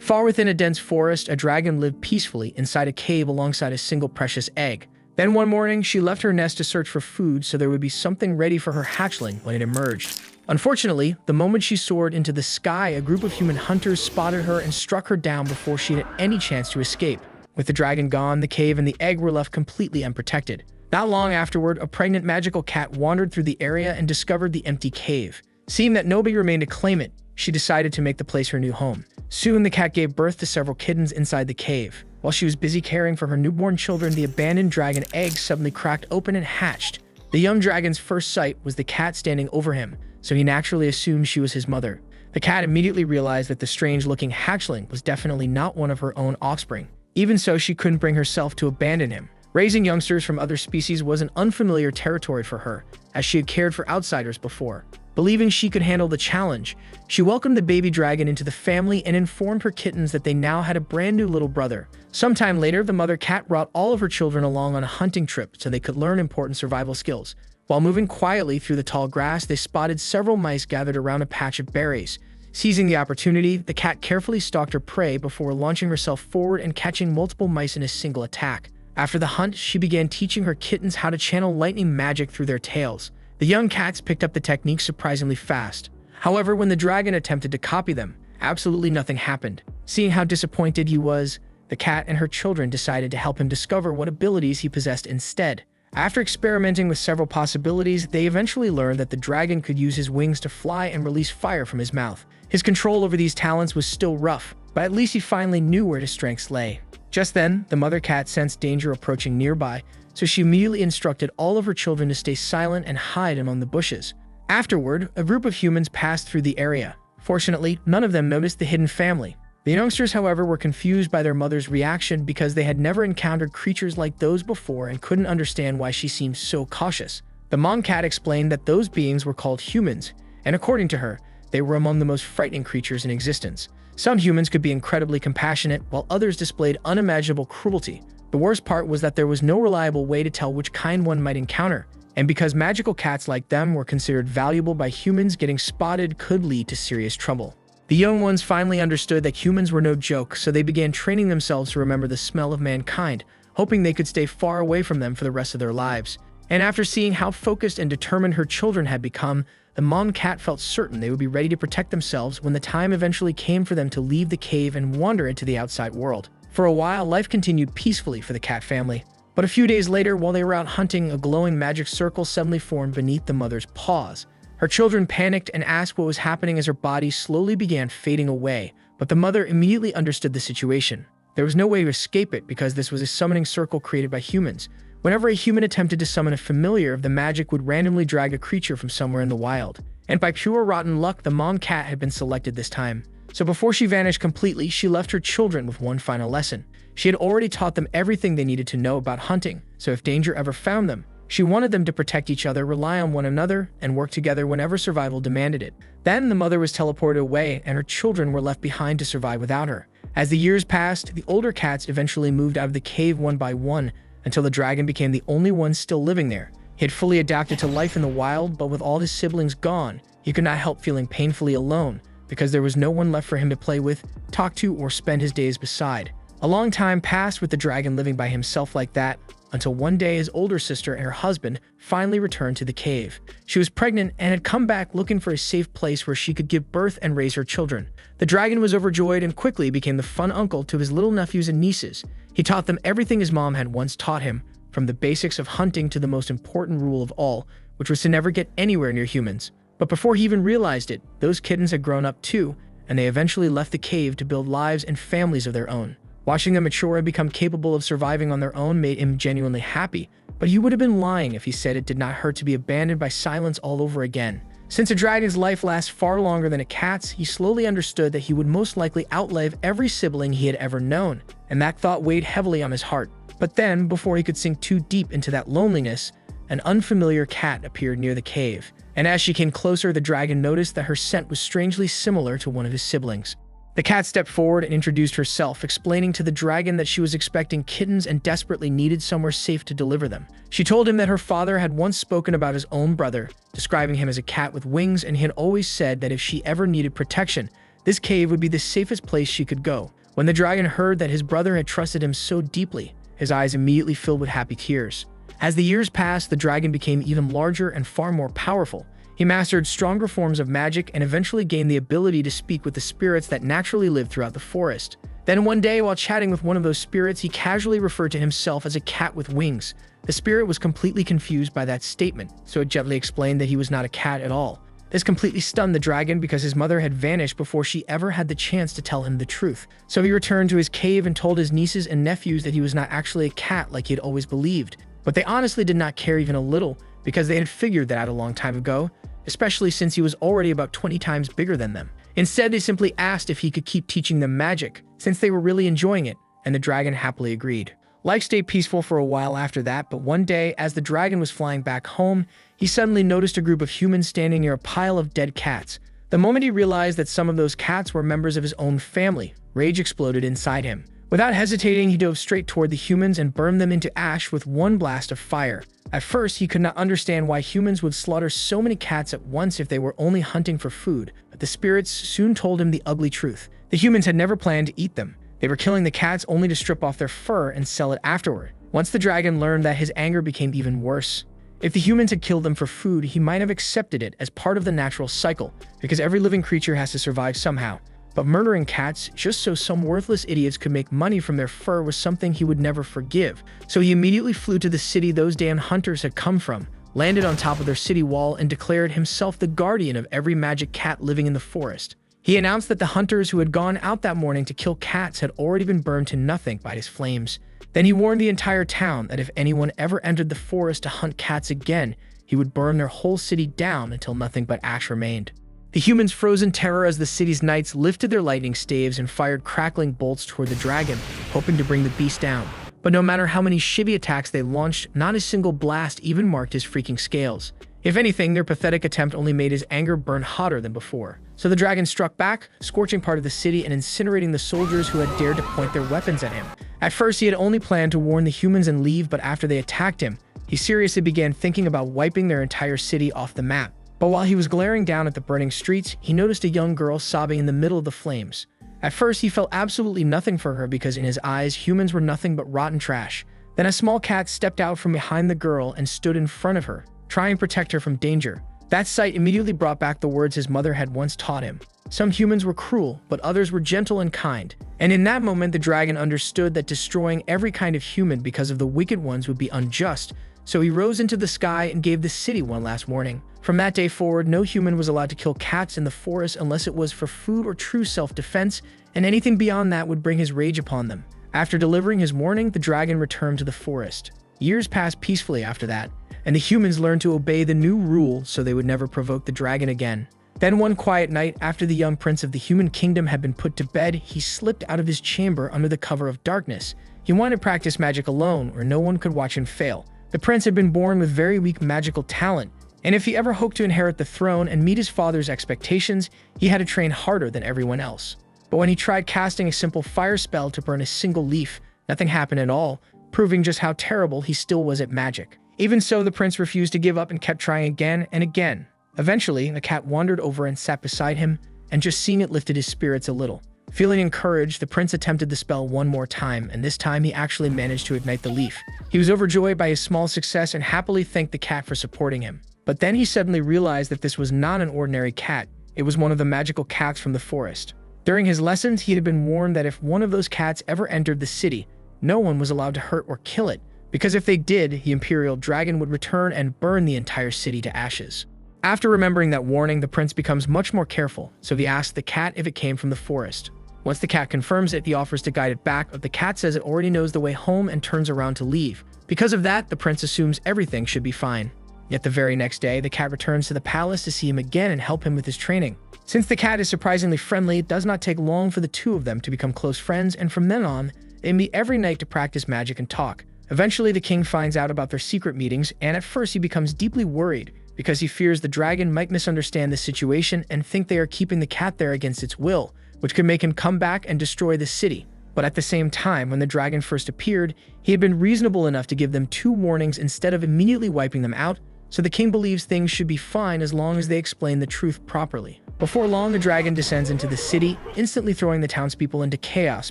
Far within a dense forest, a dragon lived peacefully inside a cave alongside a single precious egg. Then one morning, she left her nest to search for food so there would be something ready for her hatchling when it emerged. Unfortunately, the moment she soared into the sky, a group of human hunters spotted her and struck her down before she had any chance to escape. With the dragon gone, the cave and the egg were left completely unprotected. Not long afterward, a pregnant magical cat wandered through the area and discovered the empty cave. Seeing that nobody remained to claim it, she decided to make the place her new home. Soon, the cat gave birth to several kittens inside the cave. While she was busy caring for her newborn children, the abandoned dragon egg suddenly cracked open and hatched. The young dragon's first sight was the cat standing over him, so he naturally assumed she was his mother. The cat immediately realized that the strange-looking hatchling was definitely not one of her own offspring. Even so, she couldn't bring herself to abandon him. Raising youngsters from other species was an unfamiliar territory for her, as she had cared for outsiders before. Believing she could handle the challenge, she welcomed the baby dragon into the family and informed her kittens that they now had a brand new little brother. Sometime later, the mother cat brought all of her children along on a hunting trip so they could learn important survival skills. While moving quietly through the tall grass, they spotted several mice gathered around a patch of berries. Seizing the opportunity, the cat carefully stalked her prey before launching herself forward and catching multiple mice in a single attack. After the hunt, she began teaching her kittens how to channel lightning magic through their tails. The young cats picked up the technique surprisingly fast. However, when the dragon attempted to copy them, absolutely nothing happened. Seeing how disappointed he was, the cat and her children decided to help him discover what abilities he possessed instead. After experimenting with several possibilities, they eventually learned that the dragon could use his wings to fly and release fire from his mouth. His control over these talents was still rough, but at least he finally knew where his strengths lay. Just then, the mother cat sensed danger approaching nearby, so she immediately instructed all of her children to stay silent and hide among the bushes. Afterward, a group of humans passed through the area. Fortunately, none of them noticed the hidden family. The youngsters, however, were confused by their mother's reaction because they had never encountered creatures like those before and couldn't understand why she seemed so cautious. The mom cat explained that those beings were called humans, and according to her, they were among the most frightening creatures in existence. Some humans could be incredibly compassionate, while others displayed unimaginable cruelty. The worst part was that there was no reliable way to tell which kind one might encounter, and because magical cats like them were considered valuable by humans, getting spotted could lead to serious trouble. The young ones finally understood that humans were no joke, so they began training themselves to remember the smell of mankind, hoping they could stay far away from them for the rest of their lives. And after seeing how focused and determined her children had become, the mom cat felt certain they would be ready to protect themselves when the time eventually came for them to leave the cave and wander into the outside world. For a while, life continued peacefully for the cat family. But a few days later, while they were out hunting, a glowing magic circle suddenly formed beneath the mother's paws. Her children panicked and asked what was happening as her body slowly began fading away, but the mother immediately understood the situation. There was no way to escape it because this was a summoning circle created by humans. Whenever a human attempted to summon a familiar, the magic would randomly drag a creature from somewhere in the wild. And by pure rotten luck, the mom cat had been selected this time. So before she vanished completely, she left her children with one final lesson. She had already taught them everything they needed to know about hunting, so if danger ever found them, she wanted them to protect each other, rely on one another, and work together whenever survival demanded it. Then the mother was teleported away, and her children were left behind to survive without her. As the years passed, the older cats eventually moved out of the cave one by one, until the dragon became the only one still living there. He had fully adapted to life in the wild, but with all his siblings gone, he could not help feeling painfully alone, because there was no one left for him to play with, talk to, or spend his days beside. A long time passed with the dragon living by himself like that, until one day his older sister and her husband finally returned to the cave. She was pregnant and had come back looking for a safe place where she could give birth and raise her children. The dragon was overjoyed and quickly became the fun uncle to his little nephews and nieces. He taught them everything his mom had once taught him, from the basics of hunting to the most important rule of all, which was to never get anywhere near humans. But before he even realized it, those kittens had grown up too, and they eventually left the cave to build lives and families of their own. Watching them mature and become capable of surviving on their own made him genuinely happy, but he would have been lying if he said it did not hurt to be abandoned by silence all over again. Since a dragon's life lasts far longer than a cat's, he slowly understood that he would most likely outlive every sibling he had ever known, and that thought weighed heavily on his heart. But then, before he could sink too deep into that loneliness, an unfamiliar cat appeared near the cave, and as she came closer, the dragon noticed that her scent was strangely similar to one of his siblings. The cat stepped forward and introduced herself, explaining to the dragon that she was expecting kittens and desperately needed somewhere safe to deliver them. She told him that her father had once spoken about his own brother, describing him as a cat with wings, and he had always said that if she ever needed protection, this cave would be the safest place she could go. When the dragon heard that his brother had trusted him so deeply, his eyes immediately filled with happy tears. As the years passed, the dragon became even larger and far more powerful. He mastered stronger forms of magic and eventually gained the ability to speak with the spirits that naturally lived throughout the forest. Then one day, while chatting with one of those spirits, he casually referred to himself as a cat with wings. The spirit was completely confused by that statement, so it gently explained that he was not a cat at all. This completely stunned the dragon because his mother had vanished before she ever had the chance to tell him the truth. So he returned to his cave and told his nieces and nephews that he was not actually a cat like he had always believed. But they honestly did not care even a little, because they had figured that out a long time ago, especially since he was already about 20 times bigger than them. Instead, they simply asked if he could keep teaching them magic, since they were really enjoying it, and the dragon happily agreed. Life stayed peaceful for a while after that, but one day, as the dragon was flying back home, he suddenly noticed a group of humans standing near a pile of dead cats. The moment he realized that some of those cats were members of his own family, rage exploded inside him. Without hesitating, he dove straight toward the humans and burned them into ash with one blast of fire. At first, he could not understand why humans would slaughter so many cats at once if they were only hunting for food, but the spirits soon told him the ugly truth. The humans had never planned to eat them. They were killing the cats only to strip off their fur and sell it afterward. Once the dragon learned that, his anger became even worse. If the humans had killed them for food, he might have accepted it as part of the natural cycle, because every living creature has to survive somehow. But murdering cats just so some worthless idiots could make money from their fur was something he would never forgive. So he immediately flew to the city those damn hunters had come from, landed on top of their city wall, and declared himself the guardian of every magic cat living in the forest. He announced that the hunters who had gone out that morning to kill cats had already been burned to nothing by his flames. Then he warned the entire town that if anyone ever entered the forest to hunt cats again, he would burn their whole city down until nothing but ash remained. The humans froze in terror as the city's knights lifted their lightning staves and fired crackling bolts toward the dragon, hoping to bring the beast down. But no matter how many shivvy attacks they launched, not a single blast even marked his freaking scales. If anything, their pathetic attempt only made his anger burn hotter than before. So the dragon struck back, scorching part of the city and incinerating the soldiers who had dared to point their weapons at him. At first, he had only planned to warn the humans and leave, but after they attacked him, he seriously began thinking about wiping their entire city off the map. But while he was glaring down at the burning streets, he noticed a young girl sobbing in the middle of the flames. At first, he felt absolutely nothing for her because in his eyes, humans were nothing but rotten trash. Then a small cat stepped out from behind the girl and stood in front of her, trying to protect her from danger. That sight immediately brought back the words his mother had once taught him. Some humans were cruel, but others were gentle and kind. And in that moment, the dragon understood that destroying every kind of human because of the wicked ones would be unjust. So he rose into the sky and gave the city one last warning. From that day forward, no human was allowed to kill cats in the forest unless it was for food or true self-defense, and anything beyond that would bring his rage upon them. After delivering his warning, the dragon returned to the forest. Years passed peacefully after that, and the humans learned to obey the new rule so they would never provoke the dragon again. Then one quiet night, after the young prince of the human kingdom had been put to bed, he slipped out of his chamber under the cover of darkness. He wanted to practice magic alone, where no one could watch him fail. The prince had been born with very weak magical talent, and if he ever hoped to inherit the throne and meet his father's expectations, he had to train harder than everyone else. But when he tried casting a simple fire spell to burn a single leaf, nothing happened at all, proving just how terrible he still was at magic. Even so, the prince refused to give up and kept trying again and again. Eventually, the cat wandered over and sat beside him, and just seeing it lifted his spirits a little. Feeling encouraged, the prince attempted the spell one more time, and this time he actually managed to ignite the leaf. He was overjoyed by his small success and happily thanked the cat for supporting him. But then he suddenly realized that this was not an ordinary cat. It was one of the magical cats from the forest. During his lessons, he had been warned that if one of those cats ever entered the city, no one was allowed to hurt or kill it, because if they did, the imperial dragon would return and burn the entire city to ashes. After remembering that warning, the prince becomes much more careful, so he asks the cat if it came from the forest. Once the cat confirms it, he offers to guide it back, but the cat says it already knows the way home and turns around to leave. Because of that, the prince assumes everything should be fine. Yet the very next day, the cat returns to the palace to see him again and help him with his training. Since the cat is surprisingly friendly, it does not take long for the two of them to become close friends, and from then on, they meet every night to practice magic and talk. Eventually, the king finds out about their secret meetings, and at first he becomes deeply worried because he fears the dragon might misunderstand the situation and think they are keeping the cat there against its will, which could make him come back and destroy the city. But at the same time, when the dragon first appeared, he had been reasonable enough to give them 2 warnings instead of immediately wiping them out, so the king believes things should be fine as long as they explain the truth properly. Before long, the dragon descends into the city, instantly throwing the townspeople into chaos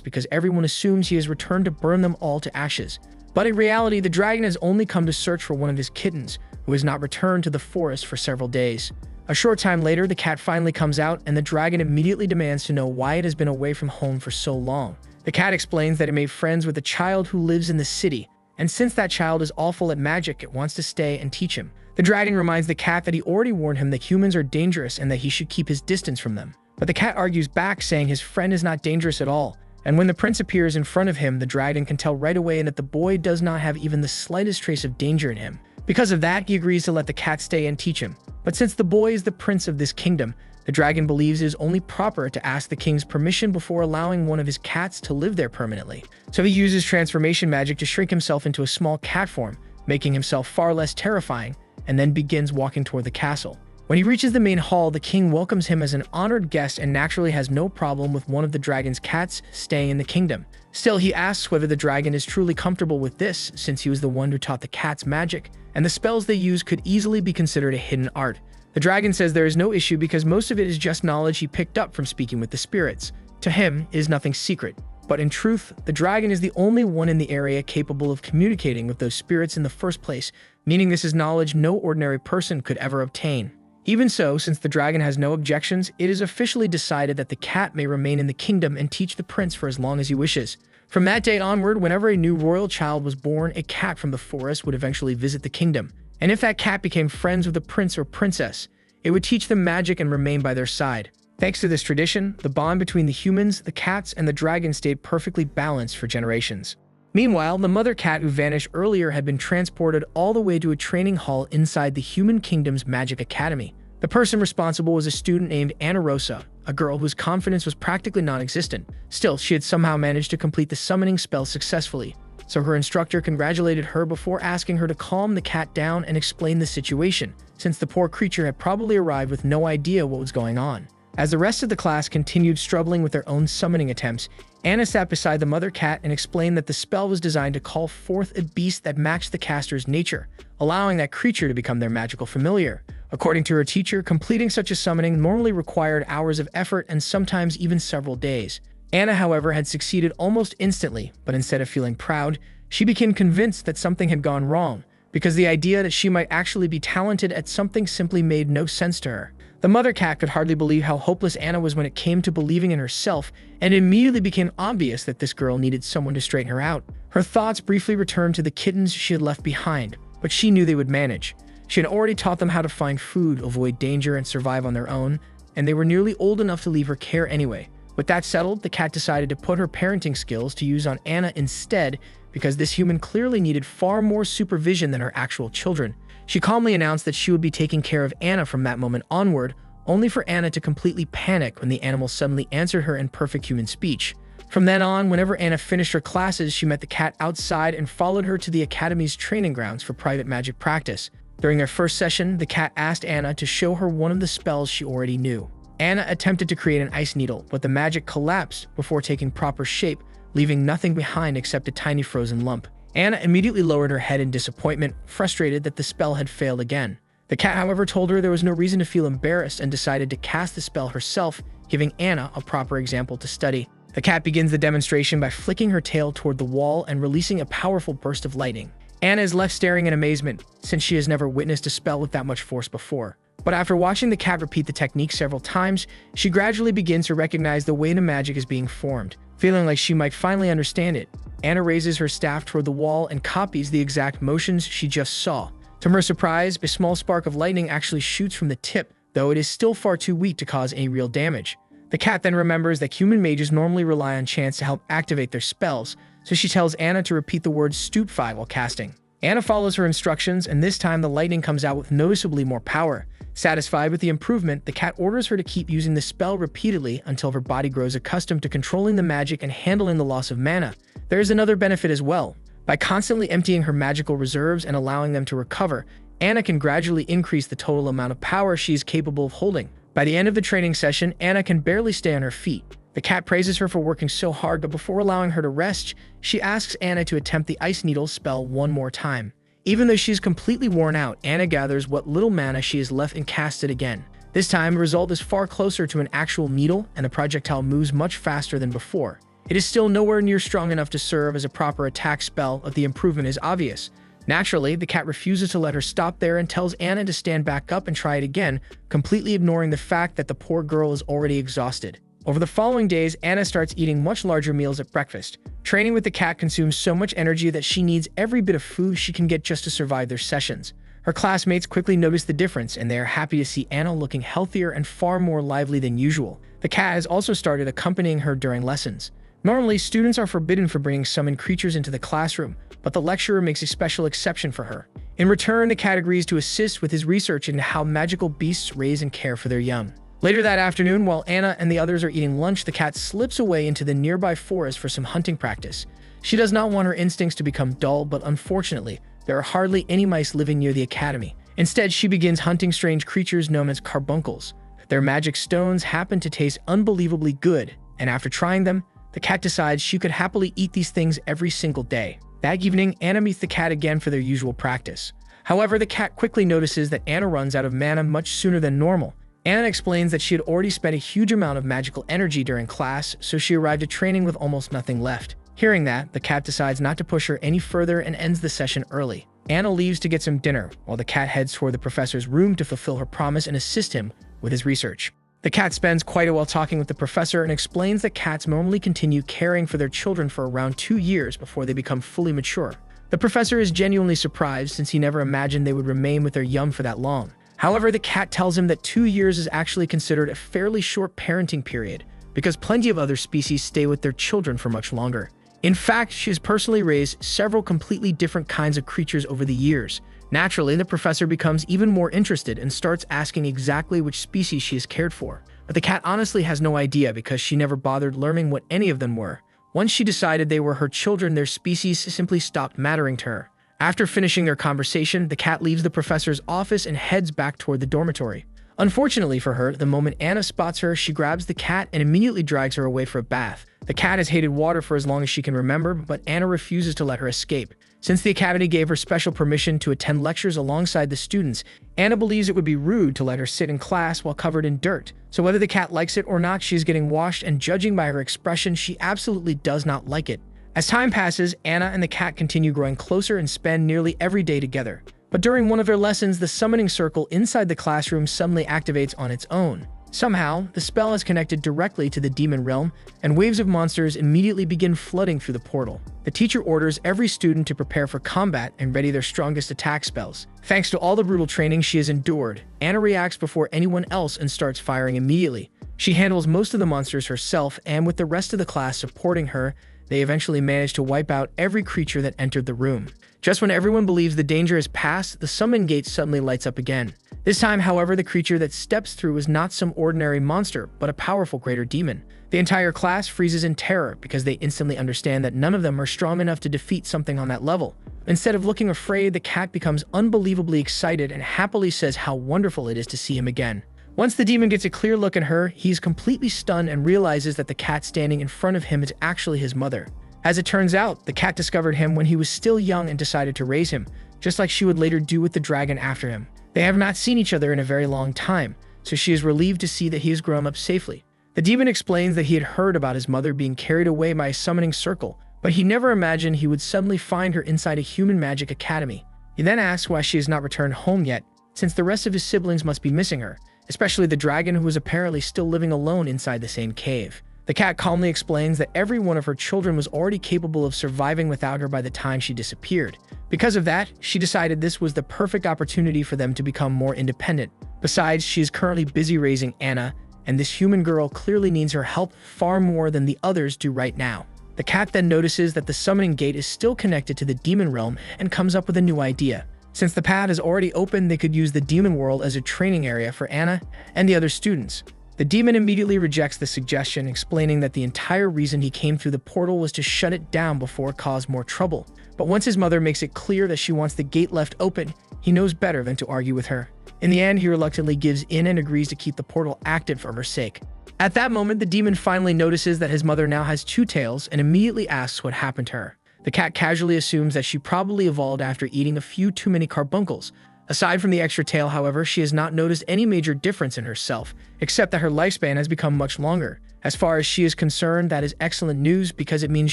because everyone assumes he has returned to burn them all to ashes. But in reality, the dragon has only come to search for one of his kittens, who has not returned to the forest for several days. A short time later, the cat finally comes out, and the dragon immediately demands to know why it has been away from home for so long. The cat explains that it made friends with a child who lives in the city, and since that child is awful at magic, it wants to stay and teach him. The dragon reminds the cat that he already warned him that humans are dangerous and that he should keep his distance from them. But the cat argues back, saying his friend is not dangerous at all. And when the prince appears in front of him, the dragon can tell right away that the boy does not have even the slightest trace of danger in him. Because of that, he agrees to let the cat stay and teach him. But since the boy is the prince of this kingdom, the dragon believes it is only proper to ask the king's permission before allowing one of his cats to live there permanently. So he uses transformation magic to shrink himself into a small cat form, making himself far less terrifying, and then begins walking toward the castle. When he reaches the main hall, the king welcomes him as an honored guest and naturally has no problem with one of the dragon's cats staying in the kingdom. Still, he asks whether the dragon is truly comfortable with this, since he was the one who taught the cats magic, and the spells they use could easily be considered a hidden art. The dragon says there is no issue because most of it is just knowledge he picked up from speaking with the spirits. To him, it is nothing secret. But in truth, the dragon is the only one in the area capable of communicating with those spirits in the first place, meaning this is knowledge no ordinary person could ever obtain. Even so, since the dragon has no objections, it is officially decided that the cat may remain in the kingdom and teach the prince for as long as he wishes. From that date onward, whenever a new royal child was born, a cat from the forest would eventually visit the kingdom. And if that cat became friends with the prince or princess, it would teach them magic and remain by their side. Thanks to this tradition, the bond between the humans, the cats, and the dragon stayed perfectly balanced for generations. Meanwhile, the mother cat who vanished earlier had been transported all the way to a training hall inside the human kingdom's magic academy. The person responsible was a student named Anirecaps, a girl whose confidence was practically non-existent. Still, she had somehow managed to complete the summoning spell successfully, so her instructor congratulated her before asking her to calm the cat down and explain the situation, since the poor creature had probably arrived with no idea what was going on. As the rest of the class continued struggling with their own summoning attempts, Anna sat beside the mother cat and explained that the spell was designed to call forth a beast that matched the caster's nature, allowing that creature to become their magical familiar. According to her teacher, completing such a summoning normally required hours of effort and sometimes even several days. Anna, however, had succeeded almost instantly, but instead of feeling proud, she became convinced that something had gone wrong, because the idea that she might actually be talented at something simply made no sense to her. The mother cat could hardly believe how hopeless Anna was when it came to believing in herself, and it immediately became obvious that this girl needed someone to straighten her out. Her thoughts briefly returned to the kittens she had left behind, but she knew they would manage. She had already taught them how to find food, avoid danger, and survive on their own, and they were nearly old enough to leave her care anyway. With that settled, the cat decided to put her parenting skills to use on Anna instead, because this human clearly needed far more supervision than her actual children. She calmly announced that she would be taking care of Anna from that moment onward, only for Anna to completely panic when the animal suddenly answered her in perfect human speech. From then on, whenever Anna finished her classes, she met the cat outside and followed her to the academy's training grounds for private magic practice. During their first session, the cat asked Anna to show her one of the spells she already knew. Anna attempted to create an ice needle, but the magic collapsed before taking proper shape, leaving nothing behind except a tiny frozen lump. Anna immediately lowered her head in disappointment, frustrated that the spell had failed again. The cat, however, told her there was no reason to feel embarrassed and decided to cast the spell herself, giving Anna a proper example to study. The cat begins the demonstration by flicking her tail toward the wall and releasing a powerful burst of lightning. Anna is left staring in amazement, since she has never witnessed a spell with that much force before. But after watching the cat repeat the technique several times, she gradually begins to recognize the way the magic is being formed. Feeling like she might finally understand it, Anna raises her staff toward the wall and copies the exact motions she just saw. To her surprise, a small spark of lightning actually shoots from the tip, though it is still far too weak to cause any real damage. The cat then remembers that human mages normally rely on chance to help activate their spells, so she tells Anna to repeat the word stupefy while casting. Anna follows her instructions, and this time the lightning comes out with noticeably more power. Satisfied with the improvement, the cat orders her to keep using the spell repeatedly until her body grows accustomed to controlling the magic and handling the loss of mana. There is another benefit as well. By constantly emptying her magical reserves and allowing them to recover, Anna can gradually increase the total amount of power she is capable of holding. By the end of the training session, Anna can barely stay on her feet. The cat praises her for working so hard, but before allowing her to rest, she asks Anna to attempt the ice needle spell one more time. Even though she's completely worn out, Anna gathers what little mana she has left and casts it again. This time, the result is far closer to an actual needle, and the projectile moves much faster than before. It is still nowhere near strong enough to serve as a proper attack spell, but the improvement is obvious. Naturally, the cat refuses to let her stop there and tells Anna to stand back up and try it again, completely ignoring the fact that the poor girl is already exhausted. Over the following days, Anna starts eating much larger meals at breakfast. Training with the cat consumes so much energy that she needs every bit of food she can get just to survive their sessions. Her classmates quickly notice the difference, and they are happy to see Anna looking healthier and far more lively than usual. The cat has also started accompanying her during lessons. Normally, students are forbidden from bringing summoned creatures into the classroom, but the lecturer makes a special exception for her. In return, the cat agrees to assist with his research into how magical beasts raise and care for their young. Later that afternoon, while Anna and the others are eating lunch, the cat slips away into the nearby forest for some hunting practice. She does not want her instincts to become dull, but unfortunately, there are hardly any mice living near the academy. Instead, she begins hunting strange creatures known as carbuncles. Their magic stones happen to taste unbelievably good, and after trying them, the cat decides she could happily eat these things every single day. That evening, Anna meets the cat again for their usual practice. However, the cat quickly notices that Anna runs out of mana much sooner than normal. Anna explains that she had already spent a huge amount of magical energy during class, so she arrived at training with almost nothing left. Hearing that, the cat decides not to push her any further and ends the session early. Anna leaves to get some dinner, while the cat heads toward the professor's room to fulfill her promise and assist him with his research. The cat spends quite a while talking with the professor and explains that cats normally continue caring for their children for around 2 years before they become fully mature. The professor is genuinely surprised since he never imagined they would remain with their young for that long. However, the cat tells him that 2 years is actually considered a fairly short parenting period, because plenty of other species stay with their children for much longer. In fact, she has personally raised several completely different kinds of creatures over the years. Naturally, the professor becomes even more interested and starts asking exactly which species she has cared for. But the cat honestly has no idea because she never bothered learning what any of them were. Once she decided they were her children, their species simply stopped mattering to her. After finishing their conversation, the cat leaves the professor's office and heads back toward the dormitory. Unfortunately for her, the moment Anna spots her, she grabs the cat and immediately drags her away for a bath. The cat has hated water for as long as she can remember, but Anna refuses to let her escape. Since the academy gave her special permission to attend lectures alongside the students, Anna believes it would be rude to let her sit in class while covered in dirt. So whether the cat likes it or not, she is getting washed, and judging by her expression, she absolutely does not like it. As time passes, Anna and the cat continue growing closer and spend nearly every day together. But during one of their lessons, the summoning circle inside the classroom suddenly activates on its own. Somehow, the spell is connected directly to the demon realm, and waves of monsters immediately begin flooding through the portal. The teacher orders every student to prepare for combat and ready their strongest attack spells. Thanks to all the brutal training she has endured, Anna reacts before anyone else and starts firing immediately. She handles most of the monsters herself, and with the rest of the class supporting her, they eventually manage to wipe out every creature that entered the room. Just when everyone believes the danger is past, the summon gate suddenly lights up again. This time, however, the creature that steps through is not some ordinary monster, but a powerful greater demon. The entire class freezes in terror because they instantly understand that none of them are strong enough to defeat something on that level. Instead of looking afraid, the cat becomes unbelievably excited and happily says how wonderful it is to see him again. Once the demon gets a clear look at her, he's completely stunned and realizes that the cat standing in front of him is actually his mother. As it turns out, the cat discovered him when he was still young and decided to raise him, just like she would later do with the dragon after him. They have not seen each other in a very long time, so she is relieved to see that he has grown up safely. The demon explains that he had heard about his mother being carried away by a summoning circle, but he never imagined he would suddenly find her inside a human magic academy. He then asks why she has not returned home yet, since the rest of his siblings must be missing her, especially the dragon who was apparently still living alone inside the same cave. The cat calmly explains that every one of her children was already capable of surviving without her by the time she disappeared. Because of that, she decided this was the perfect opportunity for them to become more independent. Besides, she is currently busy raising Anna, and this human girl clearly needs her help far more than the others do right now. The cat then notices that the summoning gate is still connected to the demon realm and comes up with a new idea. Since the path is already open, they could use the demon world as a training area for Anna and the other students. The demon immediately rejects the suggestion, explaining that the entire reason he came through the portal was to shut it down before it caused more trouble. But once his mother makes it clear that she wants the gate left open, he knows better than to argue with her. In the end, he reluctantly gives in and agrees to keep the portal active for her sake. At that moment, the demon finally notices that his mother now has 2 tails and immediately asks what happened to her. The cat casually assumes that she probably evolved after eating a few too many carbuncles. Aside from the extra tail, however, she has not noticed any major difference in herself, except that her lifespan has become much longer. As far as she is concerned, that is excellent news because it means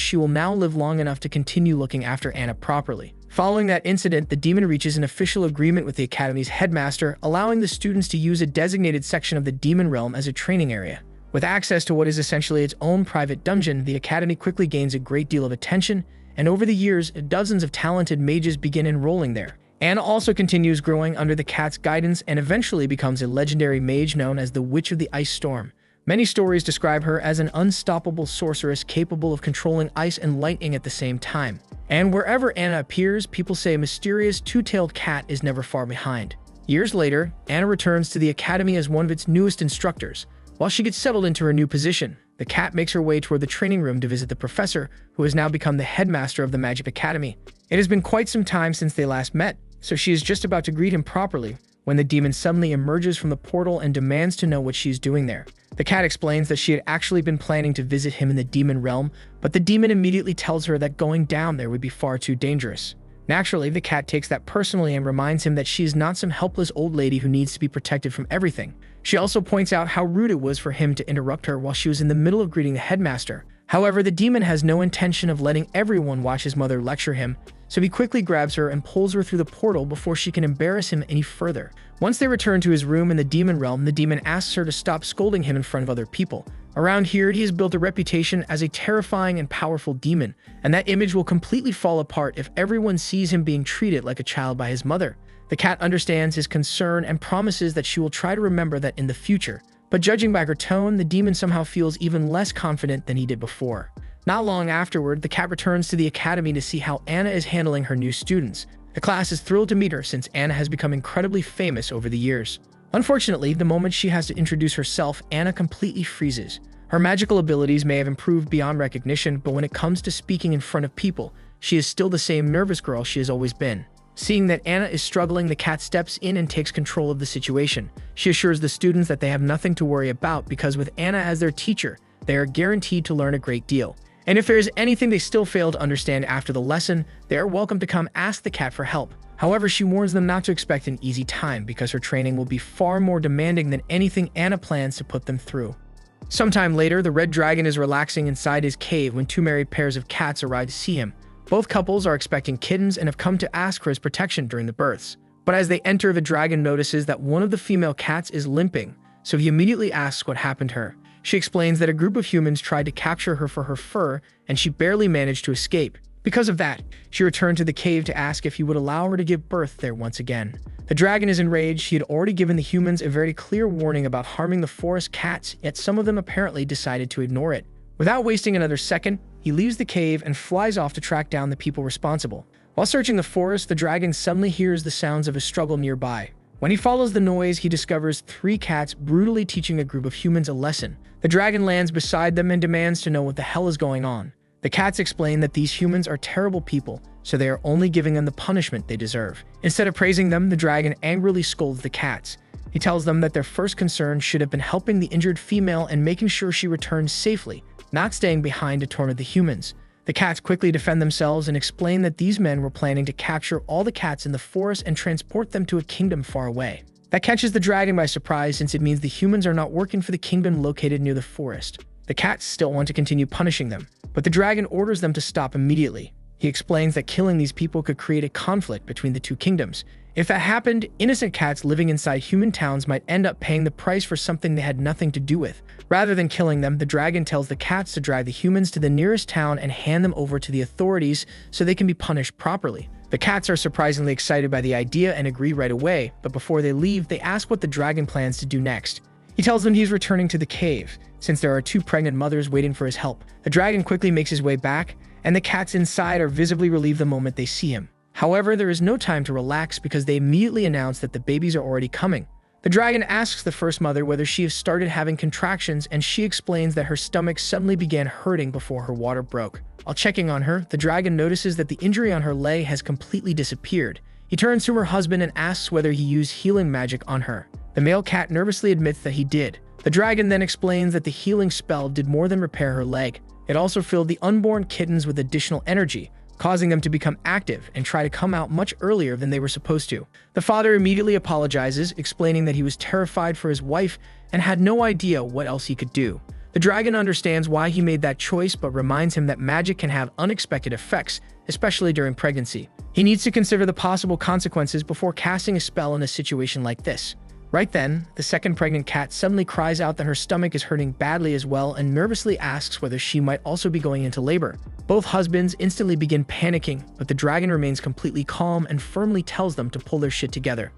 she will now live long enough to continue looking after Anna properly. Following that incident, the demon reaches an official agreement with the Academy's headmaster, allowing the students to use a designated section of the demon realm as a training area. With access to what is essentially its own private dungeon, the Academy quickly gains a great deal of attention, and over the years, dozens of talented mages begin enrolling there. Anna also continues growing under the cat's guidance and eventually becomes a legendary mage known as the Witch of the Ice Storm. Many stories describe her as an unstoppable sorceress capable of controlling ice and lightning at the same time. And wherever Anna appears, people say a mysterious two-tailed cat is never far behind. Years later, Anna returns to the Academy as one of its newest instructors. While she gets settled into her new position, the cat makes her way toward the training room to visit the professor, who has now become the headmaster of the Magic Academy. It has been quite some time since they last met, so she is just about to greet him properly when the demon suddenly emerges from the portal and demands to know what she's doing there. The cat explains that she had actually been planning to visit him in the demon realm, but the demon immediately tells her that going down there would be far too dangerous. Naturally, the cat takes that personally and reminds him that she is not some helpless old lady who needs to be protected from everything. She also points out how rude it was for him to interrupt her while she was in the middle of greeting the headmaster. However, the demon has no intention of letting everyone watch his mother lecture him, so he quickly grabs her and pulls her through the portal before she can embarrass him any further. Once they return to his room in the demon realm, the demon asks her to stop scolding him in front of other people. Around here, he has built a reputation as a terrifying and powerful demon, and that image will completely fall apart if everyone sees him being treated like a child by his mother. The cat understands his concern and promises that she will try to remember that in the future. But judging by her tone, the demon somehow feels even less confident than he did before. Not long afterward, the cat returns to the academy to see how Anna is handling her new students. The class is thrilled to meet her since Anna has become incredibly famous over the years. Unfortunately, the moment she has to introduce herself, Anna completely freezes. Her magical abilities may have improved beyond recognition, but when it comes to speaking in front of people, she is still the same nervous girl she has always been. Seeing that Anna is struggling, the cat steps in and takes control of the situation. She assures the students that they have nothing to worry about because with Anna as their teacher, they are guaranteed to learn a great deal. And if there is anything they still fail to understand after the lesson, they are welcome to come ask the cat for help. However, she warns them not to expect an easy time because her training will be far more demanding than anything Anna plans to put them through. Sometime later, the red dragon is relaxing inside his cave when two married pairs of cats arrive to see him. Both couples are expecting kittens and have come to ask for his protection during the births. But as they enter, the dragon notices that one of the female cats is limping, so he immediately asks what happened to her. She explains that a group of humans tried to capture her for her fur, and she barely managed to escape. Because of that, she returned to the cave to ask if he would allow her to give birth there once again. The dragon is enraged. He had already given the humans a very clear warning about harming the forest cats, yet some of them apparently decided to ignore it. Without wasting another second, he leaves the cave and flies off to track down the people responsible. While searching the forest, the dragon suddenly hears the sounds of a struggle nearby. When he follows the noise, he discovers 3 cats brutally teaching a group of humans a lesson. The dragon lands beside them and demands to know what the hell is going on. The cats explain that these humans are terrible people, so they are only giving them the punishment they deserve. Instead of praising them, the dragon angrily scolds the cats. He tells them that their first concern should have been helping the injured female and making sure she returns safely, not staying behind to torment the humans. The cats quickly defend themselves and explain that these men were planning to capture all the cats in the forest and transport them to a kingdom far away. That catches the dragon by surprise since it means the humans are not working for the kingdom located near the forest. The cats still want to continue punishing them, but the dragon orders them to stop immediately. He explains that killing these people could create a conflict between the 2 kingdoms. If that happened, innocent cats living inside human towns might end up paying the price for something they had nothing to do with. Rather than killing them, the dragon tells the cats to drive the humans to the nearest town and hand them over to the authorities so they can be punished properly. The cats are surprisingly excited by the idea and agree right away, but before they leave, they ask what the dragon plans to do next. He tells them he's returning to the cave, since there are 2 pregnant mothers waiting for his help. The dragon quickly makes his way back, and the cats inside are visibly relieved the moment they see him. However, there is no time to relax because they immediately announce that the babies are already coming. The dragon asks the first mother whether she has started having contractions, and she explains that her stomach suddenly began hurting before her water broke. While checking on her, the dragon notices that the injury on her leg has completely disappeared. He turns to her husband and asks whether he used healing magic on her. The male cat nervously admits that he did. The dragon then explains that the healing spell did more than repair her leg. It also filled the unborn kittens with additional energy, causing them to become active and try to come out much earlier than they were supposed to. The father immediately apologizes, explaining that he was terrified for his wife and had no idea what else he could do. The dragon understands why he made that choice, but reminds him that magic can have unexpected effects, especially during pregnancy. He needs to consider the possible consequences before casting a spell in a situation like this. Right then, the second pregnant cat suddenly cries out that her stomach is hurting badly as well and nervously asks whether she might also be going into labor. Both husbands instantly begin panicking, but the dragon remains completely calm and firmly tells them to pull their shit together.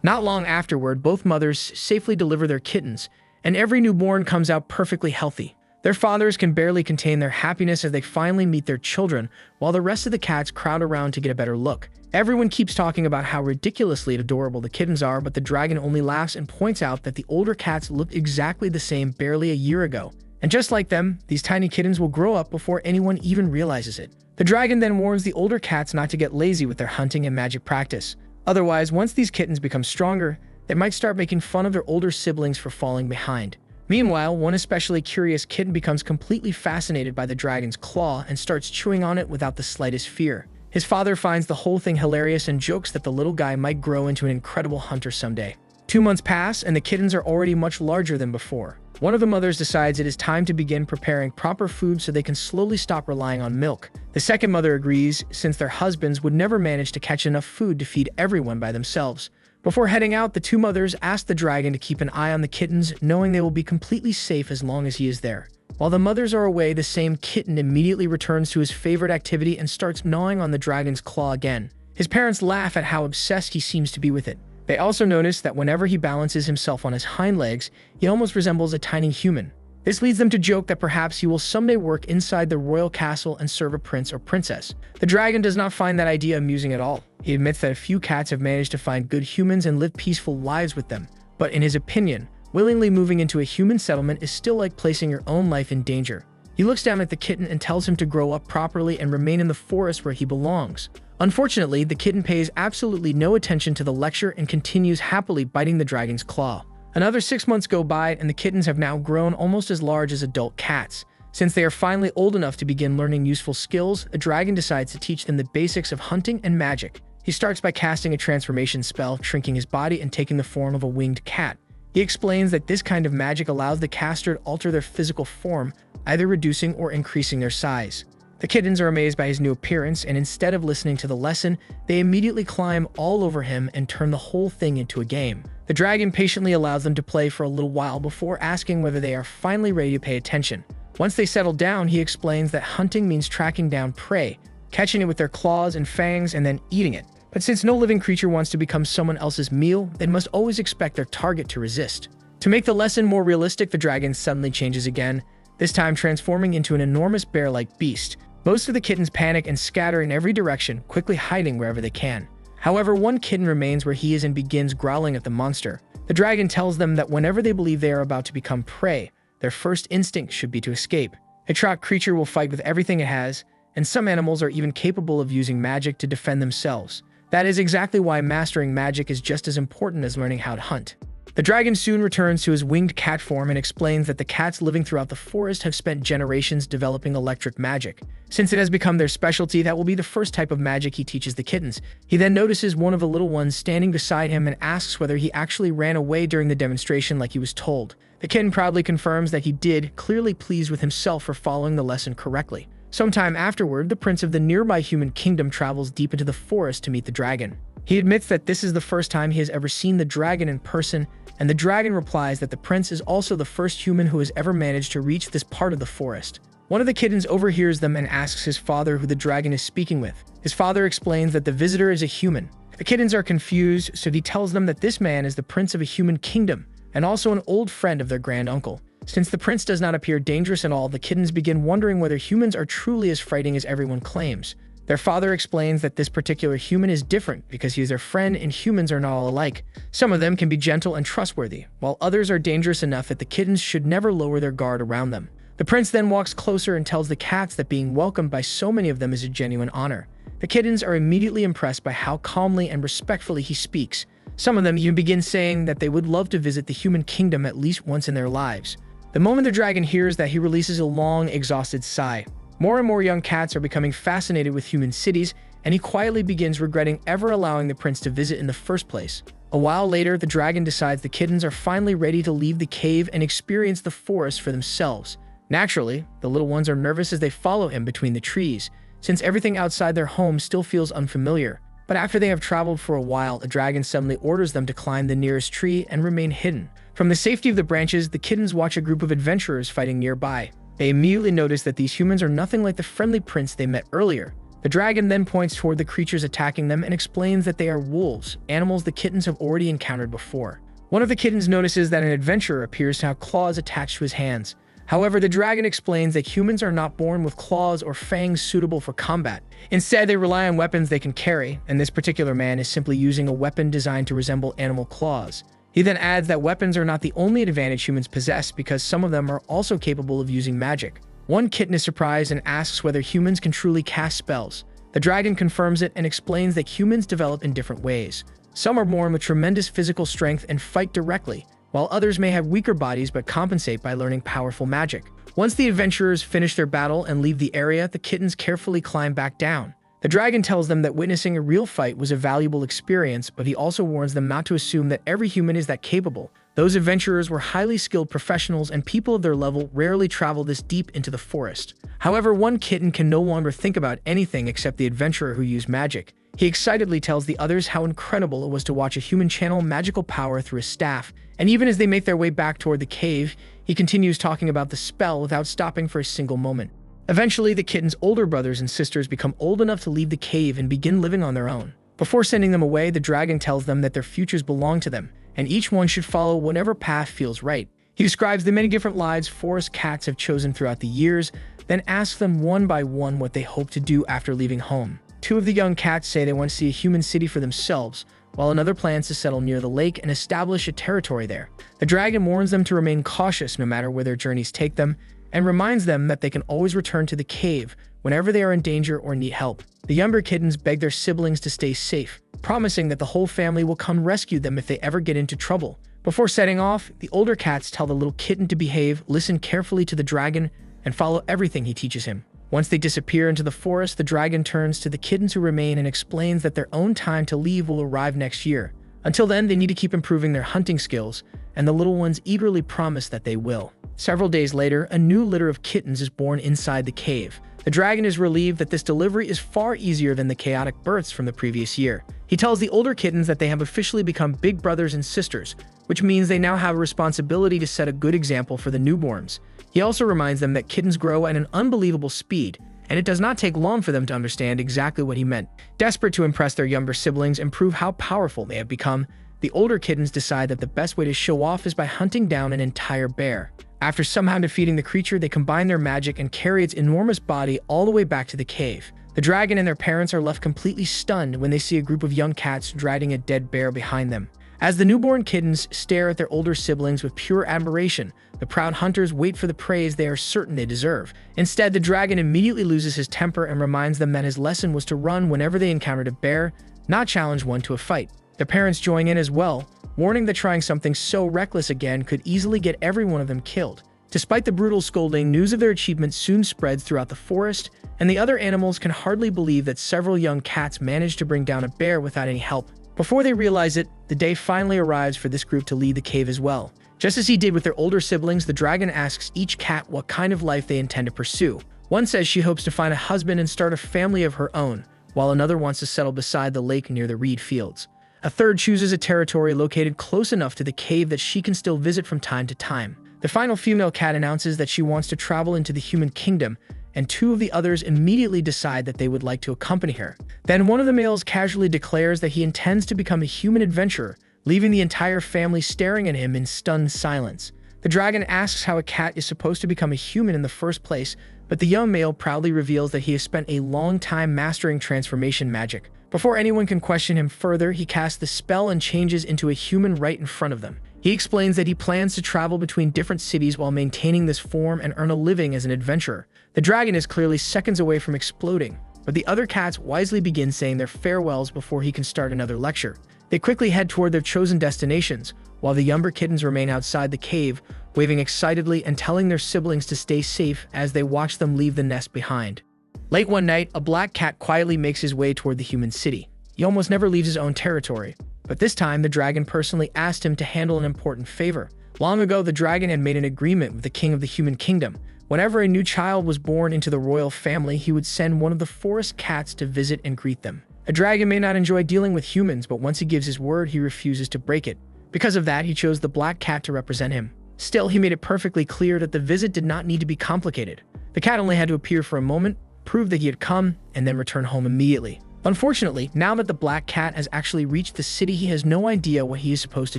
Not long afterward, both mothers safely deliver their kittens, and every newborn comes out perfectly healthy. Their fathers can barely contain their happiness as they finally meet their children, while the rest of the cats crowd around to get a better look. Everyone keeps talking about how ridiculously adorable the kittens are, but the dragon only laughs and points out that the older cats looked exactly the same barely a year ago. And just like them, these tiny kittens will grow up before anyone even realizes it. The dragon then warns the older cats not to get lazy with their hunting and magic practice. Otherwise, once these kittens become stronger, they might start making fun of their older siblings for falling behind. Meanwhile, one especially curious kitten becomes completely fascinated by the dragon's claw and starts chewing on it without the slightest fear. His father finds the whole thing hilarious and jokes that the little guy might grow into an incredible hunter someday. 2 months pass, and the kittens are already much larger than before. One of the mothers decides it is time to begin preparing proper food so they can slowly stop relying on milk. The second mother agrees, since their husbands would never manage to catch enough food to feed everyone by themselves. Before heading out, the two mothers ask the dragon to keep an eye on the kittens, knowing they will be completely safe as long as he is there. While the mothers are away, the same kitten immediately returns to his favorite activity and starts gnawing on the dragon's claw again. His parents laugh at how obsessed he seems to be with it. They also notice that whenever he balances himself on his hind legs, he almost resembles a tiny human. This leads them to joke that perhaps he will someday work inside the royal castle and serve a prince or princess. The dragon does not find that idea amusing at all. He admits that a few cats have managed to find good humans and live peaceful lives with them. But in his opinion, willingly moving into a human settlement is still like placing your own life in danger. He looks down at the kitten and tells him to grow up properly and remain in the forest where he belongs. Unfortunately, the kitten pays absolutely no attention to the lecture and continues happily biting the dragon's claw. Another 6 months go by, and the kittens have now grown almost as large as adult cats. Since they are finally old enough to begin learning useful skills, the dragon decides to teach them the basics of hunting and magic. He starts by casting a transformation spell, shrinking his body and taking the form of a winged cat. He explains that this kind of magic allows the caster to alter their physical form, either reducing or increasing their size. The kittens are amazed by his new appearance, and instead of listening to the lesson, they immediately climb all over him and turn the whole thing into a game. The dragon patiently allows them to play for a little while before asking whether they are finally ready to pay attention. Once they settle down, he explains that hunting means tracking down prey, catching it with their claws and fangs, and then eating it. But since no living creature wants to become someone else's meal, they must always expect their target to resist. To make the lesson more realistic, the dragon suddenly changes again, this time transforming into an enormous bear-like beast. Most of the kittens panic and scatter in every direction, quickly hiding wherever they can. However, one kitten remains where he is and begins growling at the monster. The dragon tells them that whenever they believe they are about to become prey, their first instinct should be to escape. A trapped creature will fight with everything it has, and some animals are even capable of using magic to defend themselves. That is exactly why mastering magic is just as important as learning how to hunt. The dragon soon returns to his winged cat form and explains that the cats living throughout the forest have spent generations developing electric magic. Since it has become their specialty, that will be the first type of magic he teaches the kittens. He then notices one of the little ones standing beside him and asks whether he actually ran away during the demonstration like he was told. The kitten proudly confirms that he did, clearly pleased with himself for following the lesson correctly. Sometime afterward, the prince of the nearby human kingdom travels deep into the forest to meet the dragon. He admits that this is the first time he has ever seen the dragon in person, and the dragon replies that the prince is also the first human who has ever managed to reach this part of the forest. One of the kittens overhears them and asks his father who the dragon is speaking with. His father explains that the visitor is a human. The kittens are confused, so he tells them that this man is the prince of a human kingdom, and also an old friend of their grand uncle. Since the prince does not appear dangerous at all, the kittens begin wondering whether humans are truly as frightening as everyone claims. Their father explains that this particular human is different because he is their friend and humans are not all alike. Some of them can be gentle and trustworthy, while others are dangerous enough that the kittens should never lower their guard around them. The prince then walks closer and tells the cats that being welcomed by so many of them is a genuine honor. The kittens are immediately impressed by how calmly and respectfully he speaks. Some of them even begin saying that they would love to visit the human kingdom at least once in their lives. The moment the dragon hears that, he releases a long, exhausted sigh. More and more young cats are becoming fascinated with human cities, and he quietly begins regretting ever allowing the prince to visit in the first place. A while later, the dragon decides the kittens are finally ready to leave the cave and experience the forest for themselves. Naturally, the little ones are nervous as they follow him between the trees, since everything outside their home still feels unfamiliar. But after they have traveled for a while, the dragon suddenly orders them to climb the nearest tree and remain hidden. From the safety of the branches, the kittens watch a group of adventurers fighting nearby. They immediately notice that these humans are nothing like the friendly prince they met earlier. The dragon then points toward the creatures attacking them and explains that they are wolves, animals the kittens have already encountered before. One of the kittens notices that an adventurer appears to have claws attached to his hands. However, the dragon explains that humans are not born with claws or fangs suitable for combat. Instead, they rely on weapons they can carry, and this particular man is simply using a weapon designed to resemble animal claws. He then adds that weapons are not the only advantage humans possess because some of them are also capable of using magic. One kitten is surprised and asks whether humans can truly cast spells. The dragon confirms it and explains that humans develop in different ways. Some are born with tremendous physical strength and fight directly, while others may have weaker bodies but compensate by learning powerful magic. Once the adventurers finish their battle and leave the area, the kittens carefully climb back down. The dragon tells them that witnessing a real fight was a valuable experience, but he also warns them not to assume that every human is that capable. Those adventurers were highly skilled professionals, and people of their level rarely travel this deep into the forest. However, one kitten can no longer think about anything except the adventurer who used magic. He excitedly tells the others how incredible it was to watch a human channel magical power through a staff, and even as they make their way back toward the cave, he continues talking about the spell without stopping for a single moment. Eventually, the kitten's older brothers and sisters become old enough to leave the cave and begin living on their own. Before sending them away, the dragon tells them that their futures belong to them, and each one should follow whatever path feels right. He describes the many different lives forest cats have chosen throughout the years, then asks them one by one what they hope to do after leaving home. Two of the young cats say they want to see a human city for themselves, while another plans to settle near the lake and establish a territory there. The dragon warns them to remain cautious no matter where their journeys take them, and reminds them that they can always return to the cave whenever they are in danger or need help. The younger kittens beg their siblings to stay safe, promising that the whole family will come rescue them if they ever get into trouble. Before setting off, the older cats tell the little kitten to behave, listen carefully to the dragon, and follow everything he teaches him. Once they disappear into the forest, the dragon turns to the kittens who remain and explains that their own time to leave will arrive next year. Until then, they need to keep improving their hunting skills, and the little ones eagerly promise that they will. Several days later, a new litter of kittens is born inside the cave. The dragon is relieved that this delivery is far easier than the chaotic births from the previous year. He tells the older kittens that they have officially become big brothers and sisters, which means they now have a responsibility to set a good example for the newborns. He also reminds them that kittens grow at an unbelievable speed, and it does not take long for them to understand exactly what he meant. Desperate to impress their younger siblings and prove how powerful they have become, the older kittens decide that the best way to show off is by hunting down an entire bear. After somehow defeating the creature, they combine their magic and carry its enormous body all the way back to the cave. The dragon and their parents are left completely stunned when they see a group of young cats dragging a dead bear behind them. As the newborn kittens stare at their older siblings with pure admiration, the proud hunters wait for the praise they are certain they deserve. Instead, the dragon immediately loses his temper and reminds them that his lesson was to run whenever they encountered a bear, not challenge one to a fight. Their parents join in as well, warning that trying something so reckless again could easily get every one of them killed. Despite the brutal scolding, news of their achievement soon spreads throughout the forest, and the other animals can hardly believe that several young cats managed to bring down a bear without any help. Before they realize it, the day finally arrives for this group to leave the cave as well. Just as he did with their older siblings, the dragon asks each cat what kind of life they intend to pursue. One says she hopes to find a husband and start a family of her own, while another wants to settle beside the lake near the reed fields. A third chooses a territory located close enough to the cave that she can still visit from time to time. The final female cat announces that she wants to travel into the human kingdom, and two of the others immediately decide that they would like to accompany her. Then one of the males casually declares that he intends to become a human adventurer, leaving the entire family staring at him in stunned silence. The dragon asks how a cat is supposed to become a human in the first place, but the young male proudly reveals that he has spent a long time mastering transformation magic. Before anyone can question him further, he casts the spell and changes into a human right in front of them. He explains that he plans to travel between different cities while maintaining this form and earn a living as an adventurer. The dragon is clearly seconds away from exploding, but the other cats wisely begin saying their farewells before he can start another lecture. They quickly head toward their chosen destinations, while the younger kittens remain outside the cave, waving excitedly and telling their siblings to stay safe as they watch them leave the nest behind. Late one night, a black cat quietly makes his way toward the human city. He almost never leaves his own territory, but this time the dragon personally asked him to handle an important favor. Long ago, the dragon had made an agreement with the king of the human kingdom. Whenever a new child was born into the royal family, he would send one of the forest cats to visit and greet them. A dragon may not enjoy dealing with humans, but once he gives his word, he refuses to break it. Because of that, he chose the black cat to represent him. Still, he made it perfectly clear that the visit did not need to be complicated. The cat only had to appear for a moment, prove that he had come, and then return home immediately. Unfortunately, now that the black cat has actually reached the city, he has no idea what he is supposed to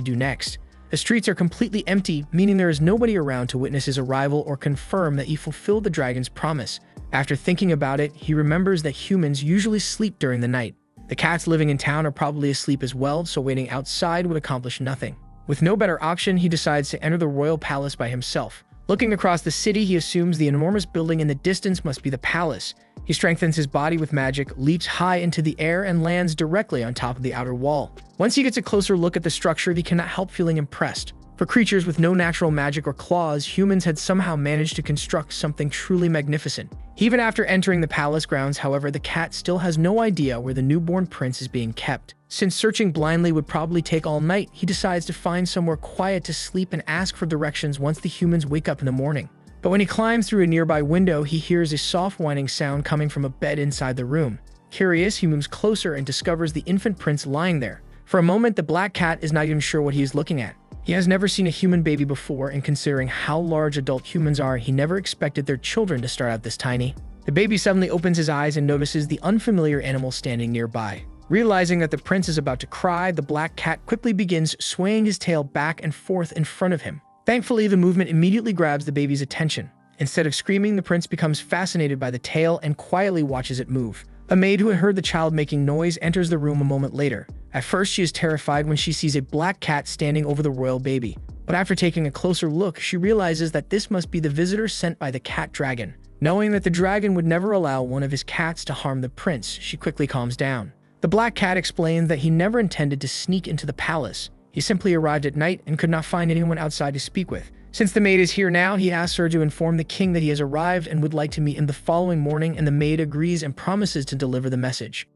do next. The streets are completely empty, meaning there is nobody around to witness his arrival or confirm that he fulfilled the dragon's promise. After thinking about it, he remembers that humans usually sleep during the night. The cats living in town are probably asleep as well, so waiting outside would accomplish nothing. With no better option, he decides to enter the royal palace by himself. Looking across the city, he assumes the enormous building in the distance must be the palace. He strengthens his body with magic, leaps high into the air, and lands directly on top of the outer wall. Once he gets a closer look at the structure, he cannot help feeling impressed. For creatures with no natural magic or claws, humans had somehow managed to construct something truly magnificent. Even after entering the palace grounds, however, the cat still has no idea where the newborn prince is being kept. Since searching blindly would probably take all night, he decides to find somewhere quiet to sleep and ask for directions once the humans wake up in the morning. But when he climbs through a nearby window, he hears a soft whining sound coming from a bed inside the room. Curious, he moves closer and discovers the infant prince lying there. For a moment, the black cat is not even sure what he is looking at. He has never seen a human baby before, and considering how large adult humans are, he never expected their children to start out this tiny. The baby suddenly opens his eyes and notices the unfamiliar animal standing nearby. Realizing that the prince is about to cry, the black cat quickly begins swaying his tail back and forth in front of him. Thankfully, the movement immediately grabs the baby's attention. Instead of screaming, the prince becomes fascinated by the tail and quietly watches it move. A maid who had heard the child making noise enters the room a moment later. At first, she is terrified when she sees a black cat standing over the royal baby. But after taking a closer look, she realizes that this must be the visitor sent by the cat dragon. Knowing that the dragon would never allow one of his cats to harm the prince, she quickly calms down. The black cat explains that he never intended to sneak into the palace. He simply arrived at night and could not find anyone outside to speak with. Since the maid is here now, he asks her to inform the king that he has arrived and would like to meet him the following morning, and the maid agrees and promises to deliver the message.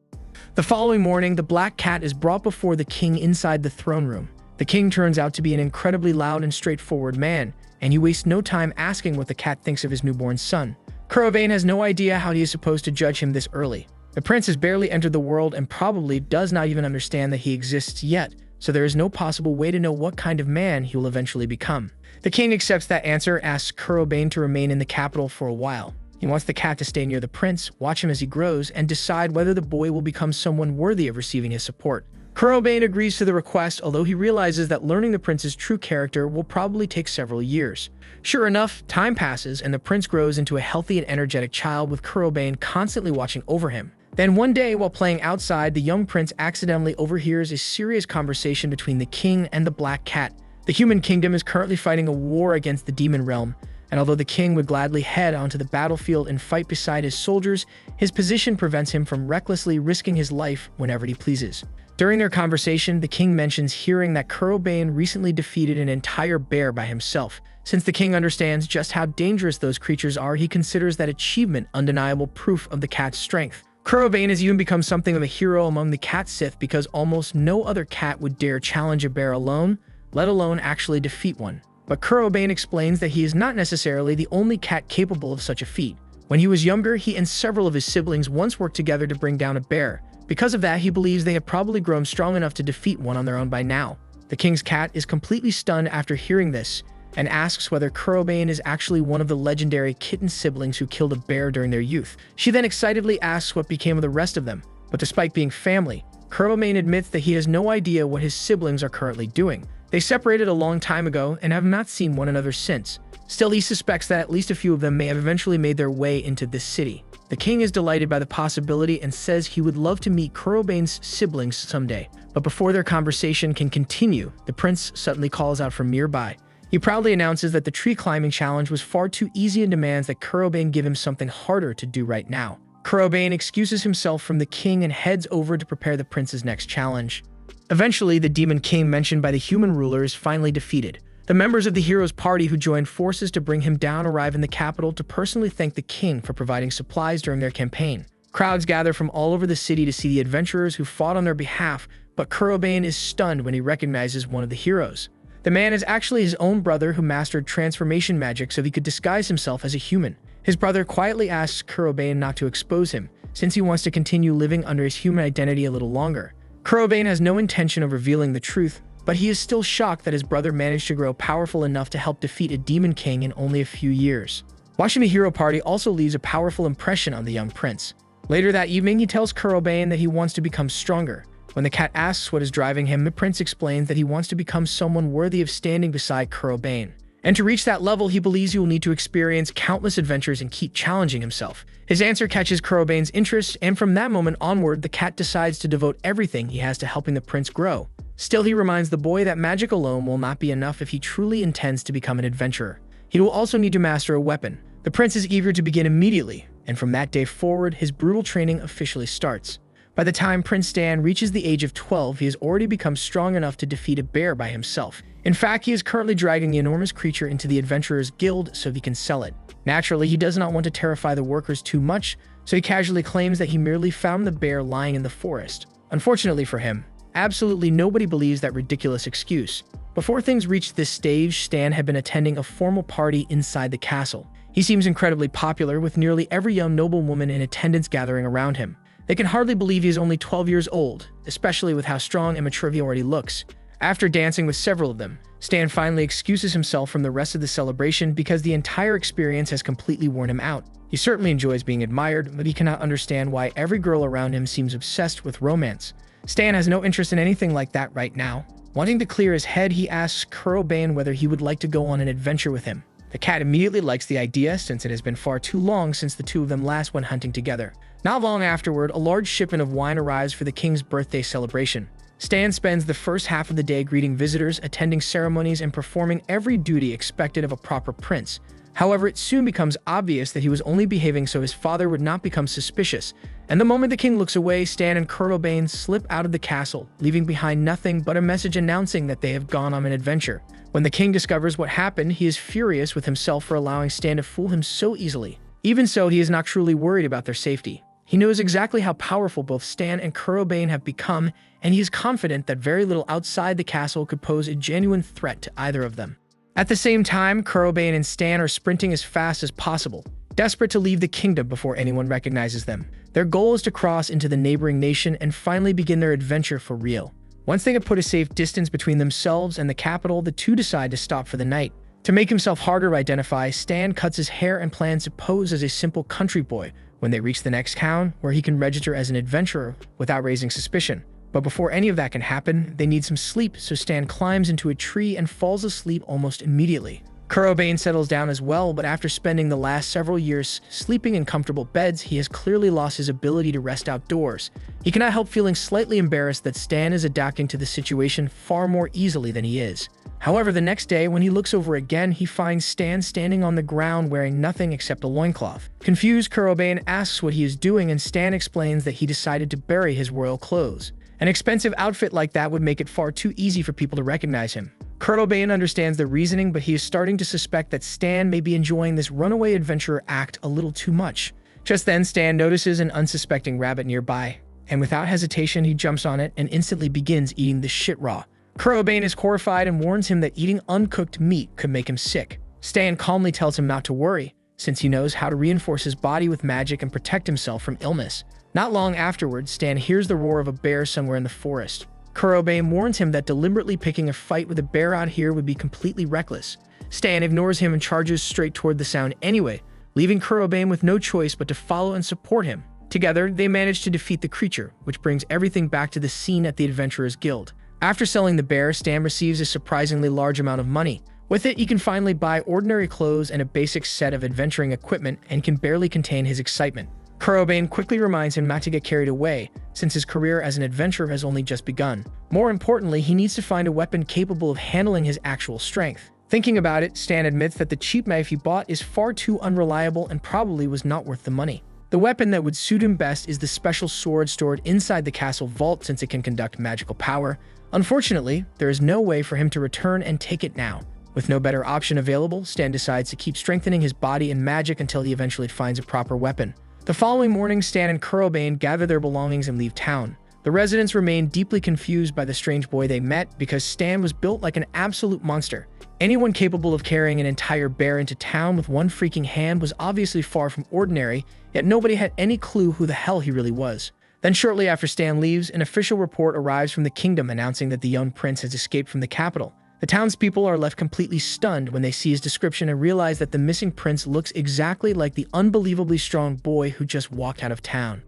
The following morning, the black cat is brought before the king inside the throne room. The king turns out to be an incredibly loud and straightforward man, and he wastes no time asking what the cat thinks of his newborn son. Kurobane has no idea how he is supposed to judge him this early. The prince has barely entered the world and probably does not even understand that he exists yet, so there is no possible way to know what kind of man he will eventually become. The king accepts that answer, asks Kurobane to remain in the capital for a while. He wants the cat to stay near the prince, watch him as he grows, and decide whether the boy will become someone worthy of receiving his support. Kurobane agrees to the request, although he realizes that learning the prince's true character will probably take several years. Sure enough, time passes and the prince grows into a healthy and energetic child with Kurobane constantly watching over him. Then one day, while playing outside, the young prince accidentally overhears a serious conversation between the king and the black cat. The human kingdom is currently fighting a war against the demon realm, and although the king would gladly head onto the battlefield and fight beside his soldiers, his position prevents him from recklessly risking his life whenever he pleases. During their conversation, the king mentions hearing that Kurobane recently defeated an entire bear by himself. Since the king understands just how dangerous those creatures are, he considers that achievement undeniable proof of the cat's strength. Kurobane has even become something of a hero among the cat Sith because almost no other cat would dare challenge a bear alone, let alone actually defeat one. But Kurobane explains that he is not necessarily the only cat capable of such a feat. When he was younger, he and several of his siblings once worked together to bring down a bear. Because of that, he believes they have probably grown strong enough to defeat one on their own by now. The king's cat is completely stunned after hearing this, and asks whether Kurobane is actually one of the legendary kitten siblings who killed a bear during their youth. She then excitedly asks what became of the rest of them, but despite being family, Kurobane admits that he has no idea what his siblings are currently doing. They separated a long time ago and have not seen one another since. Still, he suspects that at least a few of them may have eventually made their way into this city. The king is delighted by the possibility and says he would love to meet Kurobane's siblings someday. But before their conversation can continue, the prince suddenly calls out from nearby. He proudly announces that the tree climbing challenge was far too easy and demands that Kurobane give him something harder to do right now. Kurobane excuses himself from the king and heads over to prepare the prince's next challenge. Eventually, the demon king mentioned by the human ruler is finally defeated. The members of the hero's party who joined forces to bring him down arrive in the capital to personally thank the king for providing supplies during their campaign. Crowds gather from all over the city to see the adventurers who fought on their behalf, but Kurobane is stunned when he recognizes one of the heroes. The man is actually his own brother who mastered transformation magic so he could disguise himself as a human. His brother quietly asks Kurobane not to expose him, since he wants to continue living under his human identity a little longer. Kurobane has no intention of revealing the truth, but he is still shocked that his brother managed to grow powerful enough to help defeat a demon king in only a few years. Watching the hero party also leaves a powerful impression on the young prince. Later that evening, he tells Kurobane that he wants to become stronger. When the cat asks what is driving him, the prince explains that he wants to become someone worthy of standing beside Kurobane. And to reach that level, he believes he will need to experience countless adventures and keep challenging himself. His answer catches Kurobane's interest, and from that moment onward, the cat decides to devote everything he has to helping the prince grow. Still, he reminds the boy that magic alone will not be enough if he truly intends to become an adventurer. He will also need to master a weapon. The prince is eager to begin immediately, and from that day forward, his brutal training officially starts. By the time Prince Stan reaches the age of 12, he has already become strong enough to defeat a bear by himself. In fact, he is currently dragging the enormous creature into the Adventurers Guild so he can sell it. Naturally, he does not want to terrify the workers too much, so he casually claims that he merely found the bear lying in the forest. Unfortunately for him, absolutely nobody believes that ridiculous excuse. Before things reached this stage, Stan had been attending a formal party inside the castle. He seems incredibly popular, with nearly every young noblewoman in attendance gathering around him. They can hardly believe he is only 12 years old, especially with how strong and mature he already looks. After dancing with several of them, Stan finally excuses himself from the rest of the celebration because the entire experience has completely worn him out. He certainly enjoys being admired, but he cannot understand why every girl around him seems obsessed with romance. Stan has no interest in anything like that right now. Wanting to clear his head, he asks Kurobane whether he would like to go on an adventure with him. The cat immediately likes the idea, since it has been far too long since the two of them last went hunting together. Not long afterward, a large shipment of wine arrives for the king's birthday celebration. Stan spends the first half of the day greeting visitors, attending ceremonies, and performing every duty expected of a proper prince. However, it soon becomes obvious that he was only behaving so his father would not become suspicious, and the moment the king looks away, Stan and Kurobane slip out of the castle, leaving behind nothing but a message announcing that they have gone on an adventure. When the king discovers what happened, he is furious with himself for allowing Stan to fool him so easily. Even so, he is not truly worried about their safety. He knows exactly how powerful both Stan and Kurobane have become, and he is confident that very little outside the castle could pose a genuine threat to either of them. At the same time, Kurobane and Stan are sprinting as fast as possible, desperate to leave the kingdom before anyone recognizes them. Their goal is to cross into the neighboring nation and finally begin their adventure for real. Once they have put a safe distance between themselves and the capital, the two decide to stop for the night. To make himself harder to identify, Stan cuts his hair and plans to pose as a simple country boy when they reach the next town, where he can register as an adventurer without raising suspicion. But before any of that can happen, they need some sleep, so Stan climbs into a tree and falls asleep almost immediately. Kurobane settles down as well, but after spending the last several years sleeping in comfortable beds, he has clearly lost his ability to rest outdoors. He cannot help feeling slightly embarrassed that Stan is adapting to the situation far more easily than he is. However, the next day, when he looks over again, he finds Stan standing on the ground wearing nothing except a loincloth. Confused, Kurobane asks what he is doing, and Stan explains that he decided to bury his royal clothes. An expensive outfit like that would make it far too easy for people to recognize him. Kurobane understands the reasoning, but he is starting to suspect that Stan may be enjoying this runaway adventurer act a little too much. Just then, Stan notices an unsuspecting rabbit nearby, and without hesitation, he jumps on it and instantly begins eating the shit raw. Kurobane is horrified and warns him that eating uncooked meat could make him sick. Stan calmly tells him not to worry, since he knows how to reinforce his body with magic and protect himself from illness. Not long afterwards, Stan hears the roar of a bear somewhere in the forest. Kurobane warns him that deliberately picking a fight with a bear out here would be completely reckless. Stan ignores him and charges straight toward the sound anyway, leaving Kurobane with no choice but to follow and support him. Together, they manage to defeat the creature, which brings everything back to the scene at the Adventurers Guild. After selling the bear, Stan receives a surprisingly large amount of money. With it, he can finally buy ordinary clothes and a basic set of adventuring equipment and can barely contain his excitement. Kurobane quickly reminds him not to get carried away, since his career as an adventurer has only just begun. More importantly, he needs to find a weapon capable of handling his actual strength. Thinking about it, Stan admits that the cheap knife he bought is far too unreliable and probably was not worth the money. The weapon that would suit him best is the special sword stored inside the castle vault, since it can conduct magical power. Unfortunately, there is no way for him to return and take it now. With no better option available, Stan decides to keep strengthening his body and magic until he eventually finds a proper weapon. The following morning, Stan and Kurobane gather their belongings and leave town. The residents remain deeply confused by the strange boy they met because Stan was built like an absolute monster. Anyone capable of carrying an entire bear into town with one freaking hand was obviously far from ordinary, yet nobody had any clue who the hell he really was. Then shortly after Stan leaves, an official report arrives from the kingdom announcing that the young prince has escaped from the capital. The townspeople are left completely stunned when they see his description and realize that the missing prince looks exactly like the unbelievably strong boy who just walked out of town.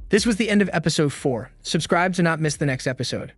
This was the end of episode 4. Subscribe to not miss the next episode.